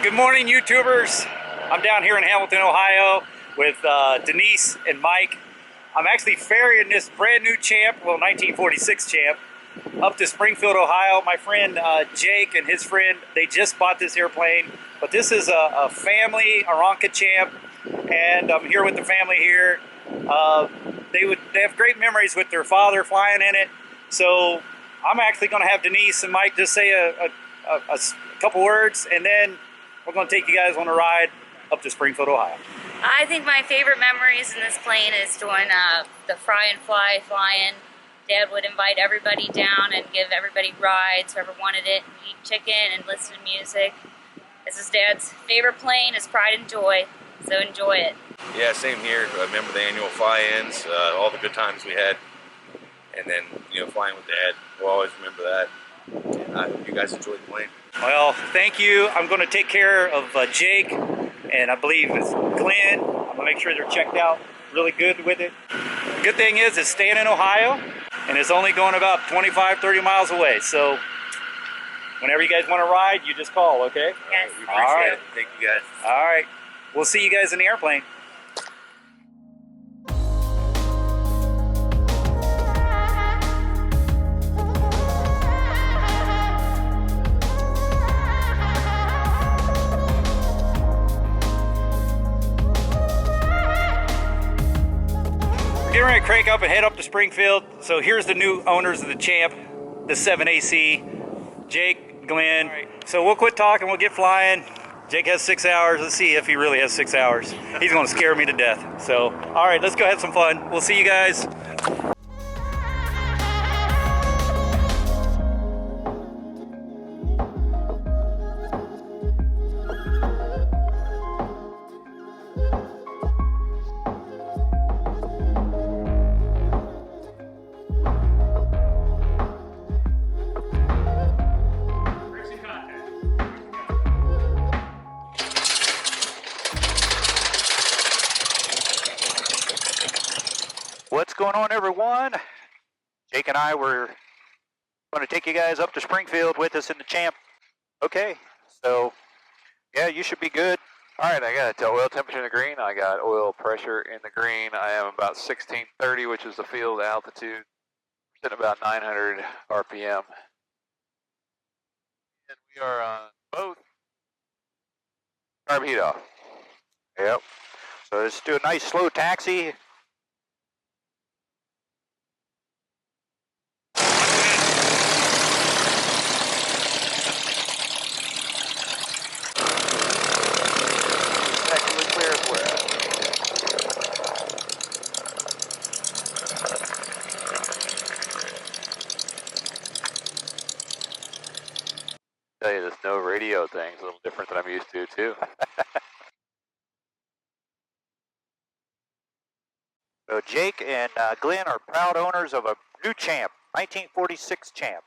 Good morning, YouTubers. I'm down here in Hamilton, Ohio with Denise and Mike. I'm actually ferrying this brand new Champ, well 1946 Champ, up to Springfield, Ohio. My friend Jake and his friend, they just bought this airplane, but this is a family Aeronca Champ, and I'm here with the family here. They have great memories with their father flying in it, so I'm actually going to have Denise and Mike just say a couple words, and then we're going to take you guys on a ride up to Springfield, Ohio. I think my favorite memories in this plane is doing the fry and fly flying. Dad would invite everybody down and give everybody rides, whoever wanted it, and eat chicken and listen to music. This is Dad's favorite plane, his pride and joy, so enjoy it. Yeah, same here. I remember the annual fly-ins, all the good times we had, and then, flying with Dad. We'll always remember that. And I hope you guys enjoy the plane. Well, thank you. I'm going to take care of Jake, and I believe it's Glenn. I'm going to make sure they're checked out really good with it. The good thing is it's staying in Ohio, and it's only going about 25, 30 miles away. So whenever you guys want to ride, you just call, okay? Yes. We appreciate it. Thank you guys. All right. We'll see you guys in the airplane. Getting ready to crank up and head up to Springfield. So here's the new owners of the Champ, the 7AC, Jake, Glenn. Right. So we'll quit talking, we'll get flying. Jake has 6 hours. Let's see if he really has 6 hours. He's gonna scare me to death. So, all right, let's go have some fun. We'll see you guys. What's going on, everyone? Jake and I were going to take you guys up to Springfield with us in the Champ. Okay, so yeah, you should be good. All right, I got oil temperature in the green. I got oil pressure in the green. I am about 1630, which is the field altitude. Sitting about 900 RPM. And we are on both carb heat off. Yep. So let's do a nice slow taxi. Tell you, this no radio thing's a little different than I'm used to, too. So Jake and Glenn are proud owners of a new Champ, 1946 Champ,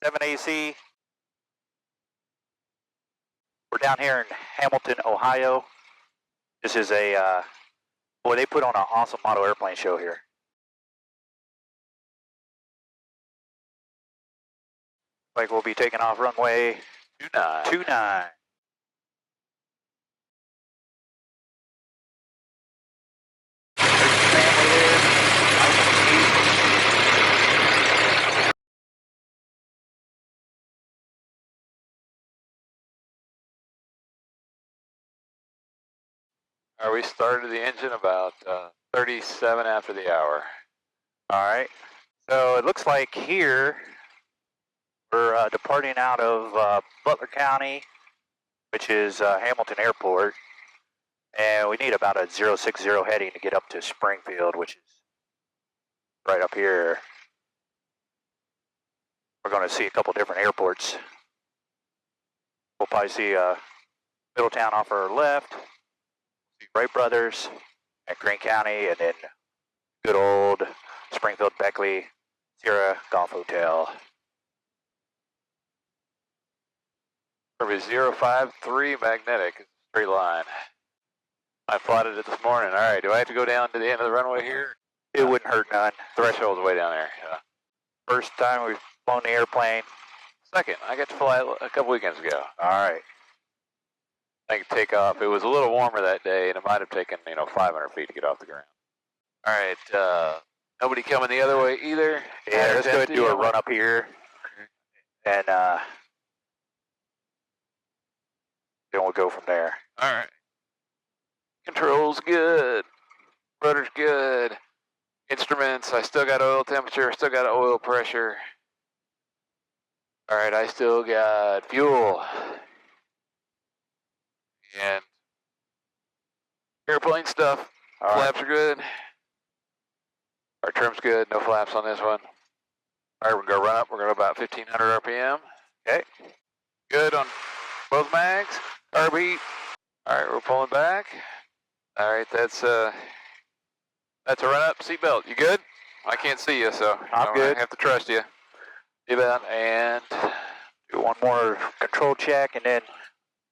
7AC. We're down here in Hamilton, Ohio. This is a, boy, they put on an awesome model airplane show here. Like we'll be taking off runway 29. We started the engine about 37 after the hour. All right. So it looks like here we're departing out of Butler County, which is Hamilton Airport, and we need about a 060 heading to get up to Springfield, which is right up here. We're going to see a couple different airports. We'll probably see Middletown off our left, see Wright Brothers at Greene County, and then good old Springfield Beckley Sierra Golf Hotel. Probably 053 magnetic, straight line. I plotted it this morning. All right, do I have to go down to the end of the runway here? It wouldn't hurt none. Threshold's way down there. Yeah. First time we've flown the airplane. Second, I got to fly a couple weekends ago. All right. I think Takeoff. It was a little warmer that day, and it might have taken 500 feet to get off the ground. All right, nobody coming the other way either. Yeah, let's go ahead and do a run up here, and then we'll go from there. All right. Controls good. Rudder's good. Instruments, I still got oil temperature, still got oil pressure. All right, I still got fuel. And airplane stuff. All right. Flaps are good. Our trim's good, no flaps on this one. All right, we're gonna run up, we're gonna go about 1500 RPM. Okay. Good on both mags. RB. All right, we're pulling back. All right, that's a run up. Seatbelt, you good? I can't see you, so I'm good. I have to trust you. Seatbelt, and Do one more control check, and then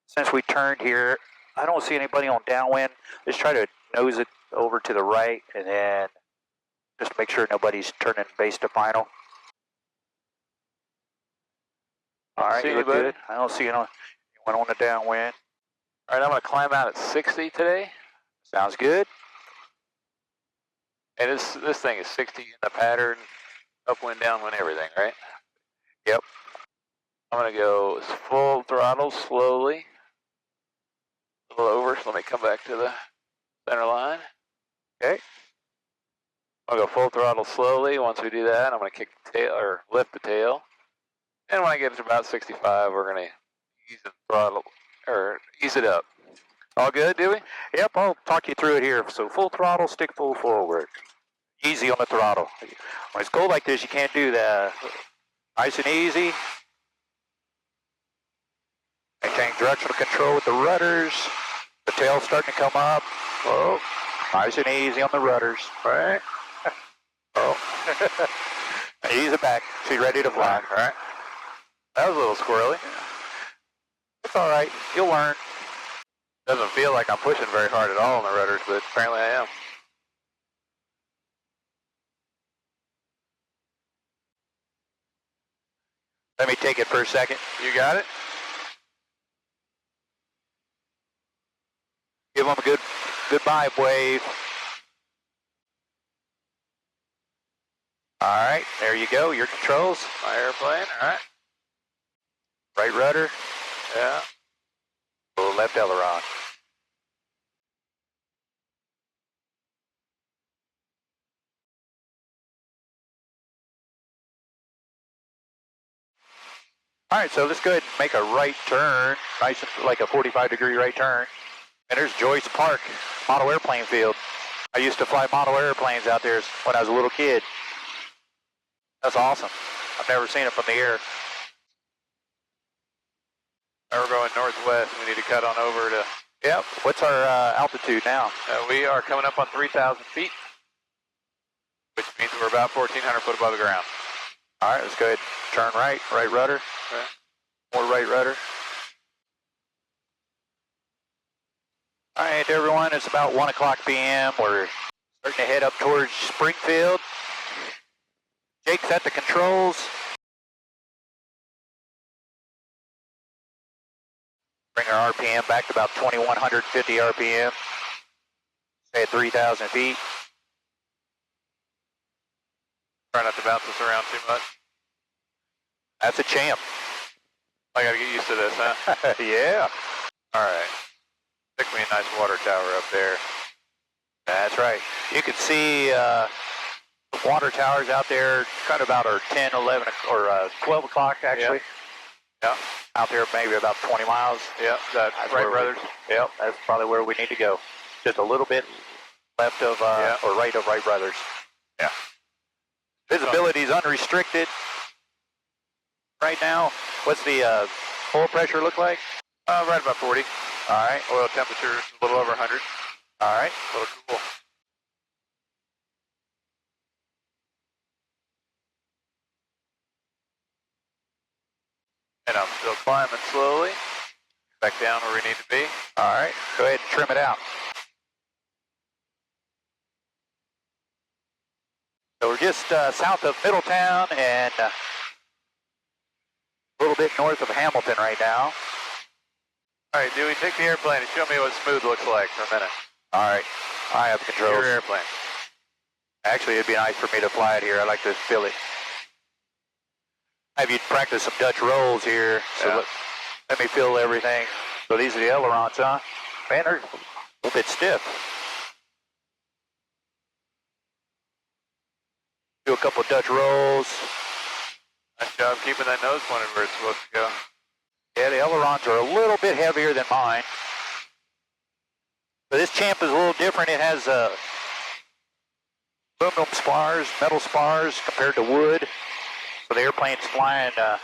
since we turned here, I don't see anybody on downwind. Just try to nose it over to the right, and then just make sure nobody's turning base to final. All right, you look good. I don't see anyone on the downwind. all right, I'm gonna climb out at 60 today. Sounds good. And this thing is 60 in the pattern, upwind, downwind, everything, right? Yep. I'm gonna go full throttle slowly. A little over, so let me come back to the center line. Okay. I'm gonna go full throttle slowly. Once we do that, I'm gonna kick the tail, or lift the tail. And when I get to about 65, we're gonna ease the throttle, or ease it up. All good, Dewey? Yep, I'll talk you through it here. So full throttle, stick full forward. Easy on the throttle. When it's cold like this, you can't do that. Nice and easy. Maintain directional control with the rudders. The tail's starting to come up. Oh, nice and easy on the rudders. Right. Oh. Ease it back. She's ready to fly. All right. That was a little squirrely. It's all right. You'll learn. Doesn't feel like I'm pushing very hard at all on the rudders, but apparently I am. Let me take it for a second. You got it? Give them a good goodbye wave. All right, there you go. Your controls. My airplane, all right. Right rudder. Yeah. Left aileron. All right, so let's go ahead and make a right turn, nice and like a 45-degree right turn. And there's Joyce Park, model airplane field. I used to fly model airplanes out there when I was a little kid. That's awesome. I've never seen it from the air. Now we're going northwest. We need to cut on over to... Yep. What's our altitude now? we are coming up on 3,000 feet, which means we're about 1,400 foot above the ground. All right, let's go ahead and turn right, right rudder. Okay. More right rudder. All right, everyone, it's about 1 o'clock p.m. We're starting to head up towards Springfield. Jake's at the controls. Bring our RPM back to about 2,150 RPM. Stay at 3,000 feet. Try not to bounce us around too much. That's a champ. I gotta get used to this, huh? Yeah. All right. Pick me a nice water tower up there. That's right. You can see the water towers out there, kind of about our 10, 11, or 12 o'clock actually. Yeah. Out there maybe about 20 miles. Yeah, that's right, brothers. Yep, that's probably where we need to go. Just a little bit left of, or right of Wright Brothers. Yeah. Visibility is unrestricted. Right now, what's the oil pressure look like? Right about 40. All right. Oil temperature is a little over 100. All right. A little cool. And I'm still climbing slowly. Back down where we need to be. All right. Go ahead and trim it out. So we're just south of Middletown and a little bit north of Hamilton right now. All right, Dewey, take the airplane and show me what smooth looks like for a minute. All right, I have the controls. Your airplane. Actually, it'd be nice for me to fly it here. I like to feel it. Have you practice some Dutch rolls here? So Yeah. let me feel everything. So these are the ailerons, huh? Man, they're a little bit stiff. Do a couple of Dutch rolls. Nice job keeping that nose pointed where it's supposed to go. Yeah, the ailerons are a little bit heavier than mine. But this Champ is a little different. It has aluminum spars, metal spars compared to wood. So the airplane's flying, I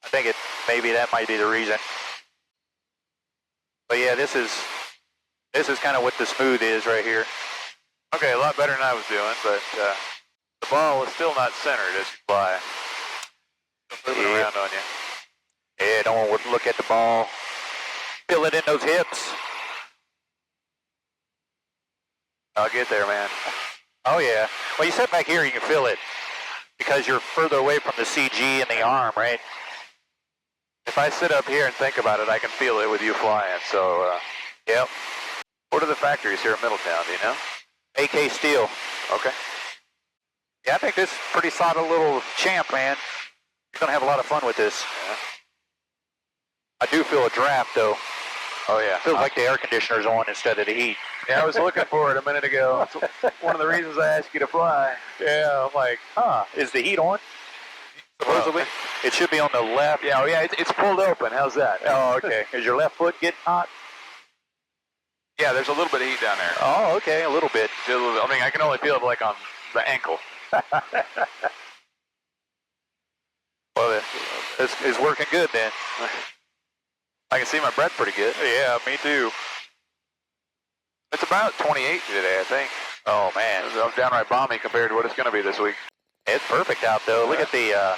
think maybe that might be the reason. But yeah, this is kind of what the smooth is right here. Okay, a lot better than I was doing, but the ball is still not centered as you fly. Still moving around on you. Yeah, don't want to look at the ball. Feel it in those hips. I'll get there, man. Oh yeah. Well, you sit back here, you can feel it because you're further away from the CG and the arm, right? If I sit up here and think about it, I can feel it with you flying. So, Yep. what are the factories here in Middletown? Do you know? AK Steel. Okay. Yeah, I think this is a pretty solid little Champ, man. You're gonna have a lot of fun with this. Yeah. I do feel a draft though. Oh yeah. Feels like the air conditioner's on instead of the heat. Yeah, I was looking for it a minute ago. That's one of the reasons I asked you to fly. Yeah, I'm like, is the heat on? Supposedly, it should be on the left. Yeah, it's pulled open. How's that? Oh, okay. Is your left foot getting hot? Yeah, there's a little bit of heat down there. Oh, okay, a little bit. Just a little bit. I mean, I can only feel it like on the ankle. Well, it's working good then. I can see my breath pretty good. Yeah, me too. It's about 28 today, I think. Oh man, It's downright balmy compared to what it's going to be this week. it's perfect out though. Look at the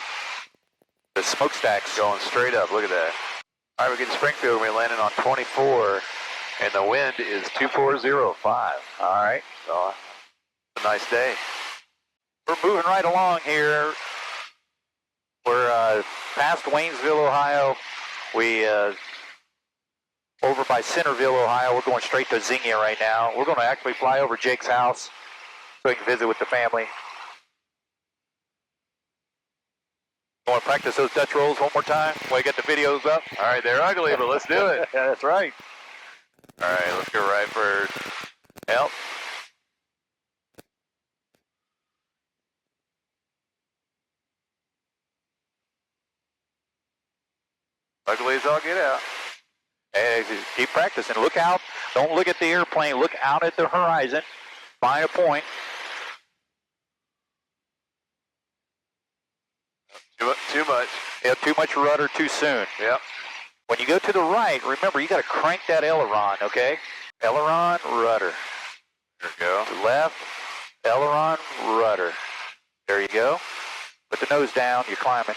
smokestacks. Going straight up. Look at that. All right, we get to Springfield. We're landing on 24, and the wind is 2405. All right, So it's a nice day. we're moving right along here. We're past Waynesville, Ohio. We over by Centerville, Ohio. We're going straight to Xenia right now. We're going to actually fly over Jake's house so we can visit with the family. Want to practice those Dutch rolls one more time while you get the videos up? All right, they're ugly, but let's do it. Yeah, that's right. All right, let's go right first. Yep. Ugly as all get out. Hey, just keep practicing. Look out. Don't look at the airplane. Look out at the horizon. Find a point. Too much. Yeah, too much rudder too soon. Yep. When you go to the right, remember you got to crank that aileron, okay? Aileron, rudder. There we go. To left, aileron, rudder. There you go. Put the nose down. You're climbing.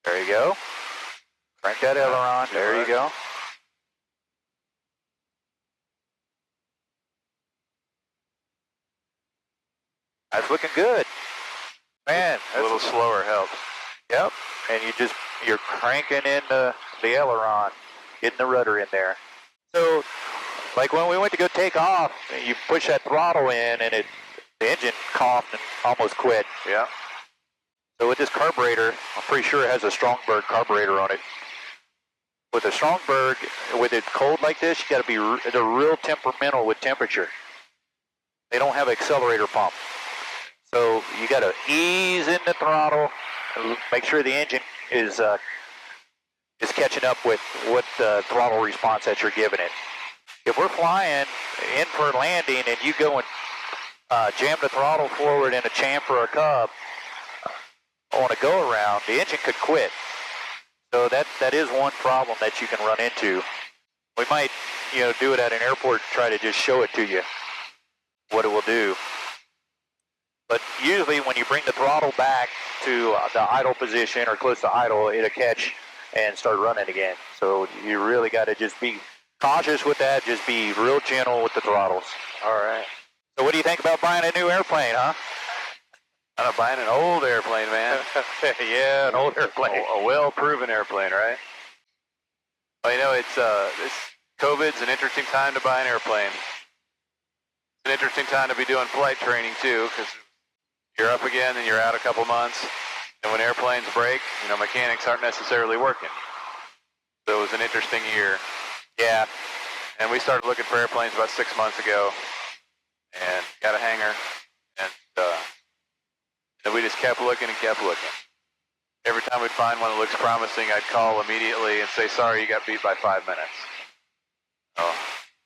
There you go. Crank that aileron. There you go. That's looking good. Man, A little that's slower helps. Yep. And you're cranking in the aileron, getting the rudder in there. So, like when we went to go take off, you push that throttle in and the engine coughed and almost quit. Yeah. So with this carburetor, I'm pretty sure it has a Strongberg carburetor on it. With a Strongberg, with it cold like this, you got to be they're real temperamental with temperature. They don't have an accelerator pump. So you got to ease in the throttle and make sure the engine is catching up with what the throttle response that you're giving it. If we're flying in for landing and you go and jam the throttle forward in a Champ or a Cub on a go around, the engine could quit. So that is one problem that you can run into. We might, do it at an airport and try to just show it to you, what it will do. But usually when you bring the throttle back to the idle position or close to idle, it'll catch and start running again. So you really got to just be cautious with that. Just be real gentle with the throttles. All right. So what do you think about buying a new airplane, huh? I'm buying an old airplane, man. Yeah, an old airplane. A well-proven airplane, right? Well, you know, this COVID's an interesting time to buy an airplane. It's an interesting time to be doing flight training too, because you're up again and you're out a couple months. And when airplanes break, you know, mechanics aren't necessarily working. So it was an interesting year. Yeah. And we started looking for airplanes about 6 months ago, and got a hangar, and then we just kept looking and kept looking. Every time we'd find one that looks promising, I'd call immediately and say, sorry, you got beat by 5 minutes. Oh.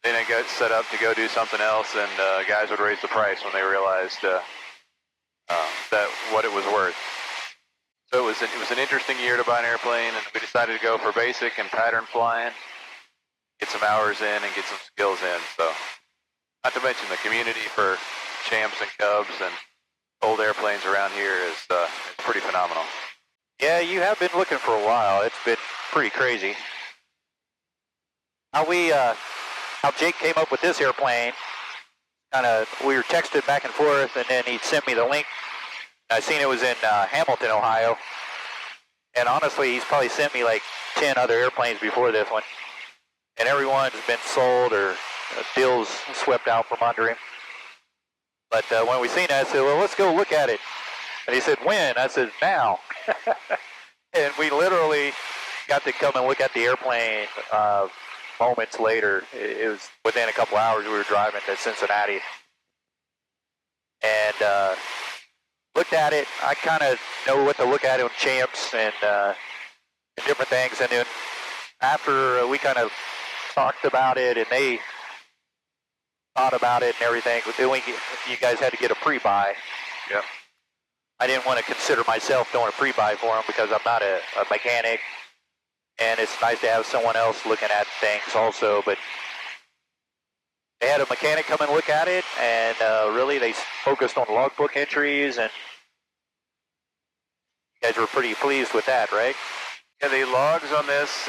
Then I got set up to go do something else, and guys would raise the price when they realized that what it was worth. So it was an interesting year to buy an airplane, and we decided to go for basic and pattern flying, get some hours in and get some skills in. So, not to mention the community for Champs and Cubs and old airplanes around here is pretty phenomenal. Yeah, you have been looking for a while. It's been pretty crazy. How Jake came up with this airplane, we were texted back and forth, and then he sent me the link. I seen it was in Hamilton, Ohio. And honestly, he's probably sent me like 10 other airplanes before this one. And everyone's been sold or deals swept out from under him. But when we seen it, I said, well, let's go look at it. And he said, when? I said, now. And we literally got to come and look at the airplane moments later. It was within a couple hours we were driving to Cincinnati. And looked at it. I kind of know what to look at on Champs and different things. And then after we kind of talked about it and they thought about it and everything, you guys had to get a pre-buy. Yep. I didn't want to consider myself doing a pre-buy for them because I'm not a mechanic, and it's nice to have someone else looking at things also. But they had a mechanic come and look at it, and really they focused on logbook entries, and you guys were pretty pleased with that, right? Yeah, the logs on this,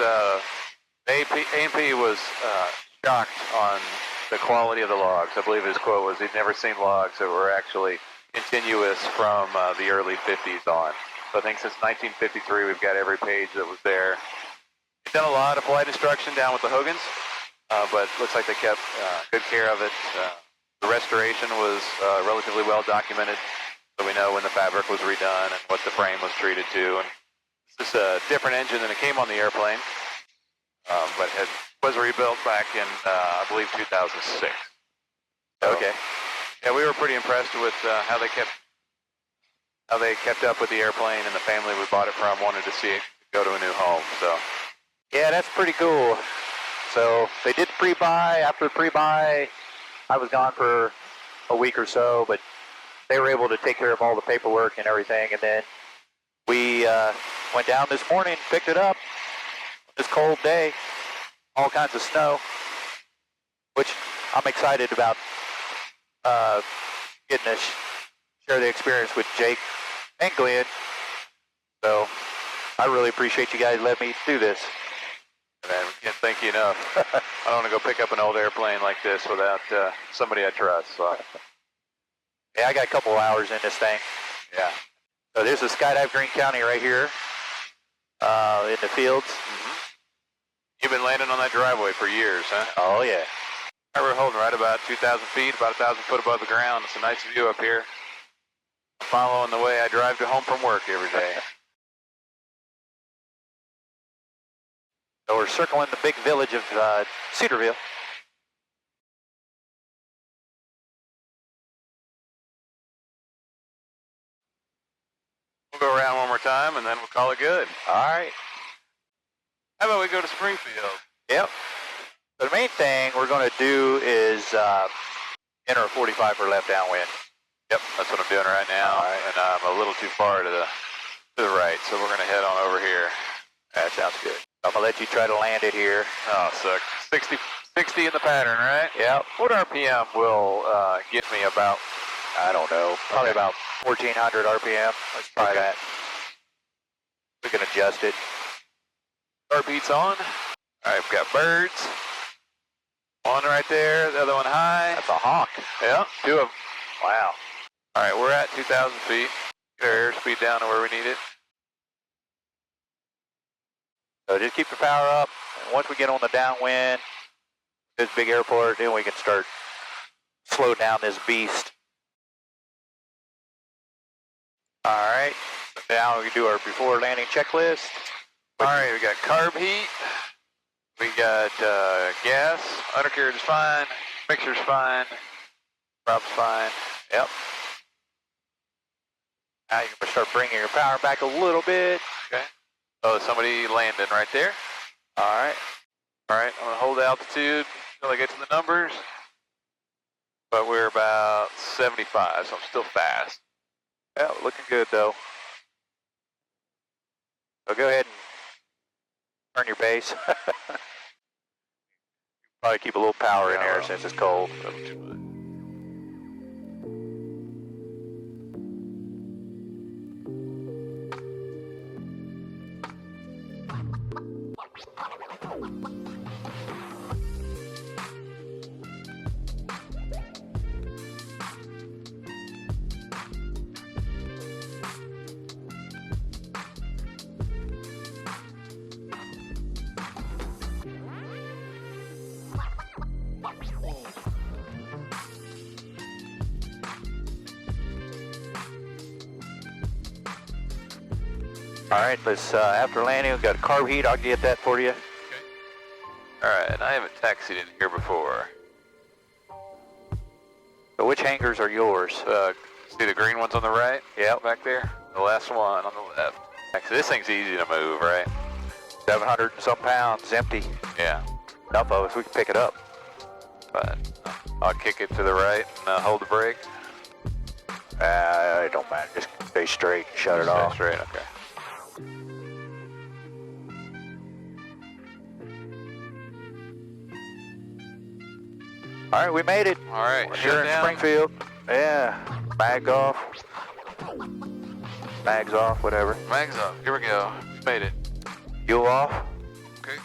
A&P was shocked on the quality of the logs. I believe his quote was he'd never seen logs that were actually continuous from the early 50s on. So I think since 1953 we've got every page that was there. We've done a lot of flight instruction down with the Hogans, but looks like they kept good care of it. The restoration was relatively well documented, so we know when the fabric was redone and what the frame was treated to. And this is a different engine than it came on the airplane, but it was rebuilt back in, I believe, 2006. So, Okay. Yeah, we were pretty impressed with how they kept up with the airplane, and the family we bought it from wanted to see it go to a new home. So, Yeah, that's pretty cool. So they did the pre-buy. After the pre-buy, I was gone for a week or so, but they were able to take care of all the paperwork and everything. And then we went down this morning, picked it up. This cold day, all kinds of snow, which I'm excited about getting to share the experience with Jake and Glenn. So I really appreciate you guys letting me do this. man, we can't thank you enough. I don't want to go pick up an old airplane like this without somebody I trust. So. Yeah, I got a couple hours in this thing. Yeah. So there's a skydive Greene County right here in the fields. Mm-hmm. You've been landing on that driveway for years, huh? Oh, yeah. We're holding right about 2,000 feet, about 1,000 foot above the ground. It's a nice view up here. I'm following the way I drive to home from work every day. So we're circling the big village of Cedarville. We'll go around one more time, and then we'll call it good. All right. How about we go to Springfield? Yep. The main thing we're going to do is enter a 45 for left downwind. Yep, that's what I'm doing right now. All right. And I'm a little too far to the right, so we're going to head on over here. That sounds good. I'm going to let you try to land it here. Oh, suck. 60 in the pattern, right? Yep. What RPM will get me about? I don't know. Probably Okay. about 1,400 RPM. Let's try Okay. that. We can adjust it. Start beats on. All right, we've got birds. One right there, the other one high. That's a hawk. Yeah, two of them. Wow. All right, we're at 2,000 feet. Get our airspeed down to where we need it. So just keep the power up. And once we get on the downwind, this big airport, then we can start slow down this beast. All right, now we can do our before landing checklist. All right, we got carb heat. We got gas. Undercarriage is fine. Mixer's fine. Prop's fine. Yep. Now you can start bringing your power back a little bit. Okay. Oh, somebody landing right there. All right. All right, I'm going to hold the altitude until I get to the numbers. But we're about 75, so I'm still fast. Yeah, looking good though. So go ahead and turn your base. Probably keep a little power in there since it's cold. All right, let's, after landing, we've got carb heat. I'll get that for you. Okay. All right, and I haven't taxied in here before. So which hangars are yours? See the green ones on the right? Yeah, back there. The last one on the left. Actually, this thing's easy to move, right? 700 and some pounds, empty. Yeah. Enough of us, we can pick it up. But I'll kick it to the right and hold the brake. It don't matter, just stay straight, shut it off. Stay straight, okay. All right, we made it. All right, we're here in Springfield. Yeah, mag off. Mags off, whatever. Mags off, here we go. We made it. Fuel off. Okay,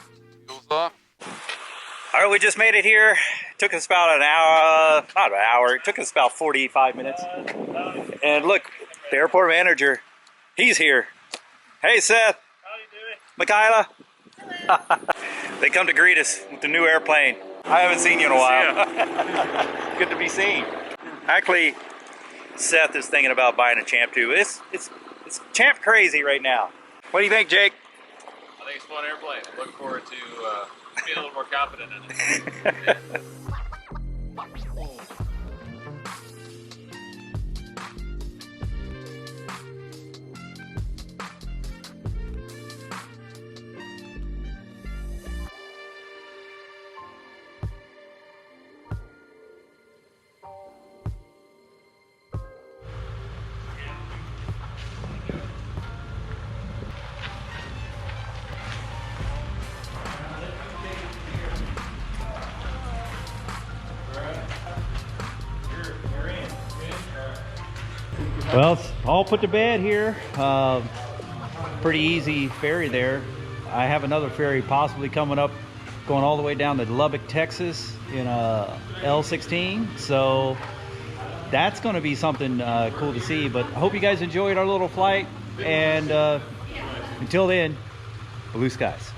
fuel's off. All right, we just made it here. It took us about an hour, not an hour, it took us about 45 minutes. And look, the airport manager, he's here. Hey, Seth. How you doing? Michaela. They come to greet us with the new airplane. I haven't seen you in a while. Good to be seen. Actually, Seth is thinking about buying a Champ too. It's Champ crazy right now. What do you think, Jake? I think it's a fun airplane. I'm looking forward to being a little more confident in it. Well, it's all put to bed here. Pretty easy ferry there. I have another ferry possibly coming up, going all the way down to Lubbock, Texas in a L16. So that's going to be something cool to see. But I hope you guys enjoyed our little flight. And until then, blue skies.